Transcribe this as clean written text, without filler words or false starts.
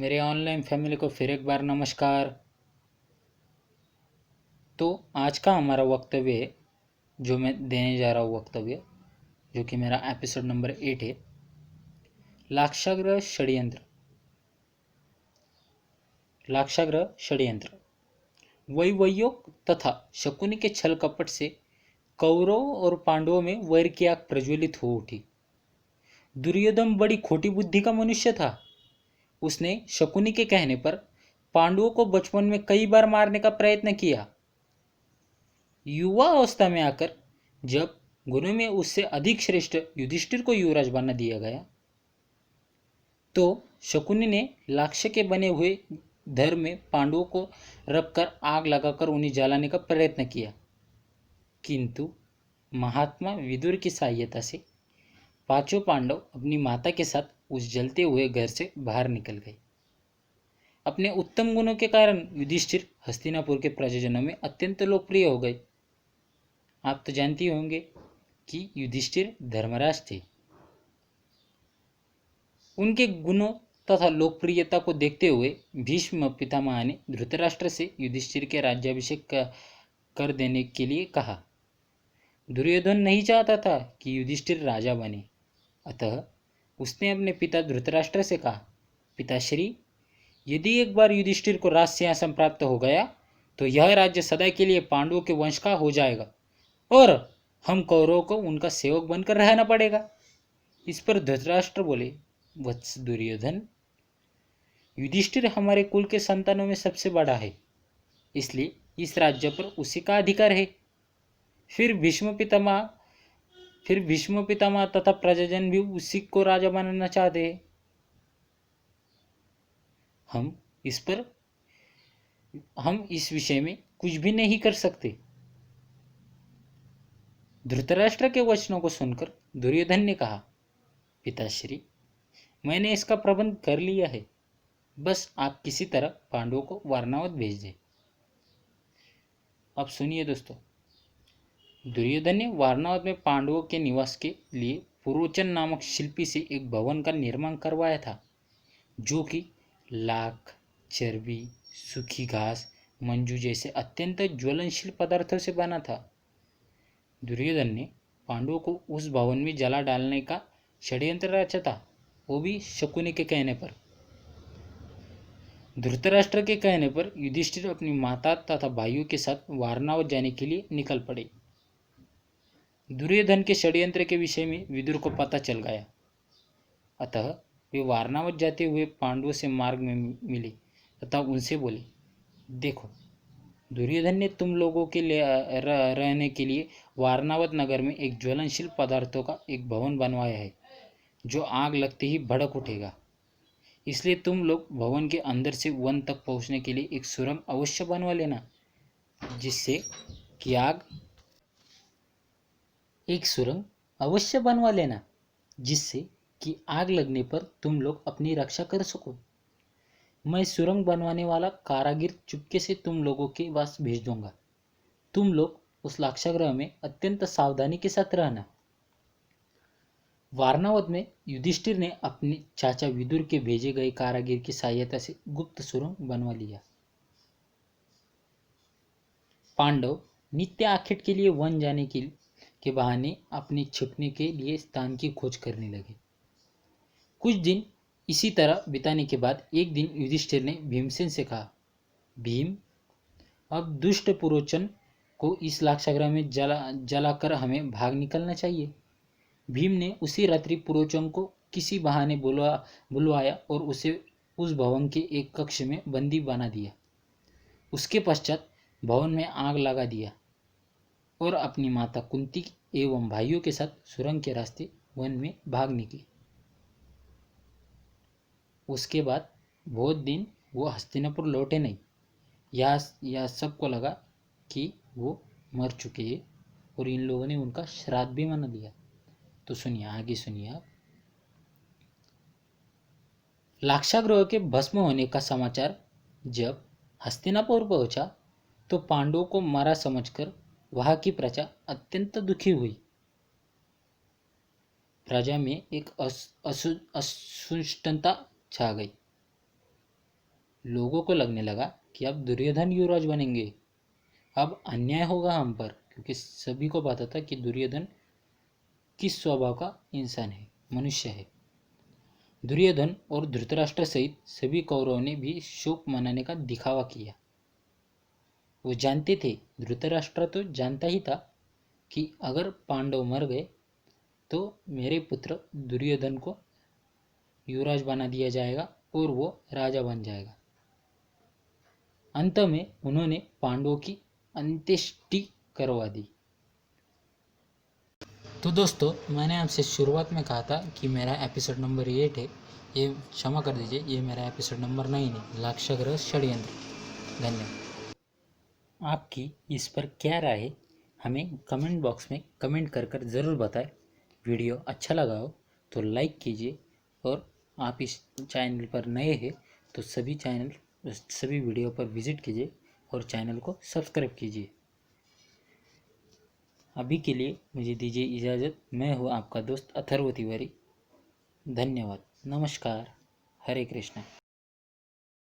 मेरे online family को फिर एक बार नमस्कार। तो आज का हमारा वक्तव्य है, जो मैं देने जा रहा हूँ वक्तव्य, जो कि मेरा एपिसोड नंबर 8 है। लाक्षागृह षड्यंत्र। लाक्षागृह षड्यंत्र वैवयो तथा शकुनी के छल कपट से कौरवों और पांडवों में वैर की आग प्रज्वलित हो उठी। दुर्योधन बड़ी खोटी बुद्धि का मनुष्य था। उसने शकुनी के कहने पर पांडवों को बचपन में कई बार मारने का प्रयत्न किया। युवा अवस्था में आकर जब गुणों में उससे अधिक श्रेष्ठ युधिष्ठिर को युवराज बना दिया गया, तो शकुनी ने लाक्ष्य के बने हुए धर में पांडवों को रखकर आग लगाकर उन्हें जलाने का प्रयत्न किया, किंतु महात्मा विदुर की सहायता से पांचों पांडव अपनी माता के साथ उस जलते हुए घर से बाहर निकल गए। अपने उत्तम गुणों के कारण युधिष्ठिर हस्तिनापुर के प्रजाजनों में अत्यंत लोकप्रिय हो गए। आप तो जानते होंगे कि युधिष्ठिर धर्मराज थे। उनके गुणों तथा लोकप्रियता को देखते हुए भीष्म पितामह ने धृतराष्ट्र से युधिष्ठिर के राज्याभिषेक कर देने के लिए कहा। दुर्योधन नहीं चाहता था कि युधिष्ठिर राजा बने, अतः उसने अपने पिता धृतराष्ट्र से कहा, पिताश्री, यदि एक बार युधिष्ठिर को राज सिंहासन प्राप्त हो गया तो यह राज्य सदा के लिए पांडवों के वंश का हो जाएगा और हम कौरवों को उनका सेवक बनकर रहना पड़ेगा। इस पर धृतराष्ट्र बोले, वत्स दुर्योधन, युधिष्ठिर हमारे कुल के संतानों में सबसे बड़ा है, इसलिए इस राज्य पर उसी का अधिकार है। फिर भीष्म पितामह तथा प्रजाजन भी उसी को राजा बनाना चाहते हैं। हम इस विषय में कुछ भी नहीं कर सकते। धृतराष्ट्र के वचनों को सुनकर दुर्योधन ने कहा, पिताश्री, मैंने इसका प्रबंध कर लिया है, बस आप किसी तरह पांडवों को वारणावत भेज दें। अब सुनिए दोस्तों, दुर्योधन ने वारणावत में पांडवों के निवास के लिए पुरोचन नामक शिल्पी से एक भवन का निर्माण करवाया था, जो कि लाख, चर्बी, सूखी घास, मंजू जैसे अत्यंत ज्वलनशील पदार्थों से बना था। दुर्योधन ने पांडवों को उस भवन में जला डालने का षड्यंत्र रचा था, वो भी शकुनी के कहने पर। धृतराष्ट्र के कहने पर युधिष्ठिर अपनी माता तथा भाइयों के साथ वारणावत जाने के लिए निकल पड़े। दुर्योधन के षड्यंत्र के विषय में विदुर को पता चल गया, अतः वे वारणावत जाते हुए पांडवों से मार्ग में मिले तथा उनसे बोले, देखो, दुर्योधन ने तुम लोगों के लिए रहने के लिए वारणावत नगर में एक ज्वलनशील पदार्थों का एक भवन बनवाया है, जो आग लगते ही भड़क उठेगा। इसलिए तुम लोग भवन के अंदर से वन तक पहुंचने के लिए एक सुरंग अवश्य बनवा लेना, जिससे कि आग एक सुरंग अवश्य बनवा लेना जिससे कि आग लगने पर तुम लोग अपनी रक्षा कर सको। मैं सुरंग बनवाने वाला कारागिर चुपके से तुम लोगों के पास भेज दूंगा। तुम लोग उस लाक्षागृह में अत्यंत सावधानी के साथ रहना। वारणावत में युधिष्ठिर ने अपने चाचा विदुर के भेजे गए कारागिर की सहायता से गुप्त सुरंग बनवा लिया। पांडव नित्य आखेट के लिए वन जाने के बहाने अपने छिपने के लिए स्थान की खोज करने लगे। कुछ दिन इसी तरह बिताने के बाद एक दिन युधिष्ठिर ने भीमसेन से कहा, भीम, अब दुष्ट पुरोचन को इस लाक्षागृह में जलाकर हमें भाग निकलना चाहिए। भीम ने उसी रात्रि पुरोचन को किसी बहाने बुलवाया और उसे उस भवन के एक कक्ष में बंदी बना दिया। उसके पश्चात भवन में आग लगा दिया और अपनी माता कुंती एवं भाइयों के साथ सुरंग के रास्ते वन में भाग निकले। उसके बाद बहुत दिन वो हस्तिनापुर लौटे नहीं। यह सबको लगा कि वो मर चुके हैं और इन लोगों ने उनका श्राद्ध भी मना लिया। तो सुनिए, आगे सुनिए आप। लाक्षागृह के भस्म होने का समाचार जब हस्तिनापुर पहुंचा तो पांडवों को मारा समझकर वहां की प्रजा अत्यंत दुखी हुई। प्रजा में एक असुष्टुता छा गई। लोगों को लगने लगा कि अब दुर्योधन युवराज बनेंगे, अब अन्याय होगा हम पर, क्योंकि सभी को पता था कि दुर्योधन किस स्वभाव का इंसान है, मनुष्य है। दुर्योधन और धृतराष्ट्र सहित सभी कौरवों ने भी शोक मनाने का दिखावा किया। वो जानते थे, धृतराष्ट्र तो जानता ही था कि अगर पांडव मर गए तो मेरे पुत्र दुर्योधन को युवराज बना दिया जाएगा और वो राजा बन जाएगा। अंत में उन्होंने पांडवों की अंत्येष्टि करवा दी। तो दोस्तों, मैंने आपसे शुरुआत में कहा था कि मेरा एपिसोड नंबर 8 है, ये क्षमा कर दीजिए, ये मेरा एपिसोड नंबर 9 है, लाक्षागृह षड्यंत्र। धन्यवाद। आपकी इस पर क्या राय है, हमें कमेंट बॉक्स में कमेंट कर ज़रूर बताएं। वीडियो अच्छा लगा हो तो लाइक कीजिए, और आप इस चैनल पर नए हैं तो सभी वीडियो पर विजिट कीजिए और चैनल को सब्सक्राइब कीजिए। अभी के लिए मुझे दीजिए इजाज़त। मैं हूँ आपका दोस्त अथर्व तिवारी। धन्यवाद। नमस्कार। हरे कृष्णा।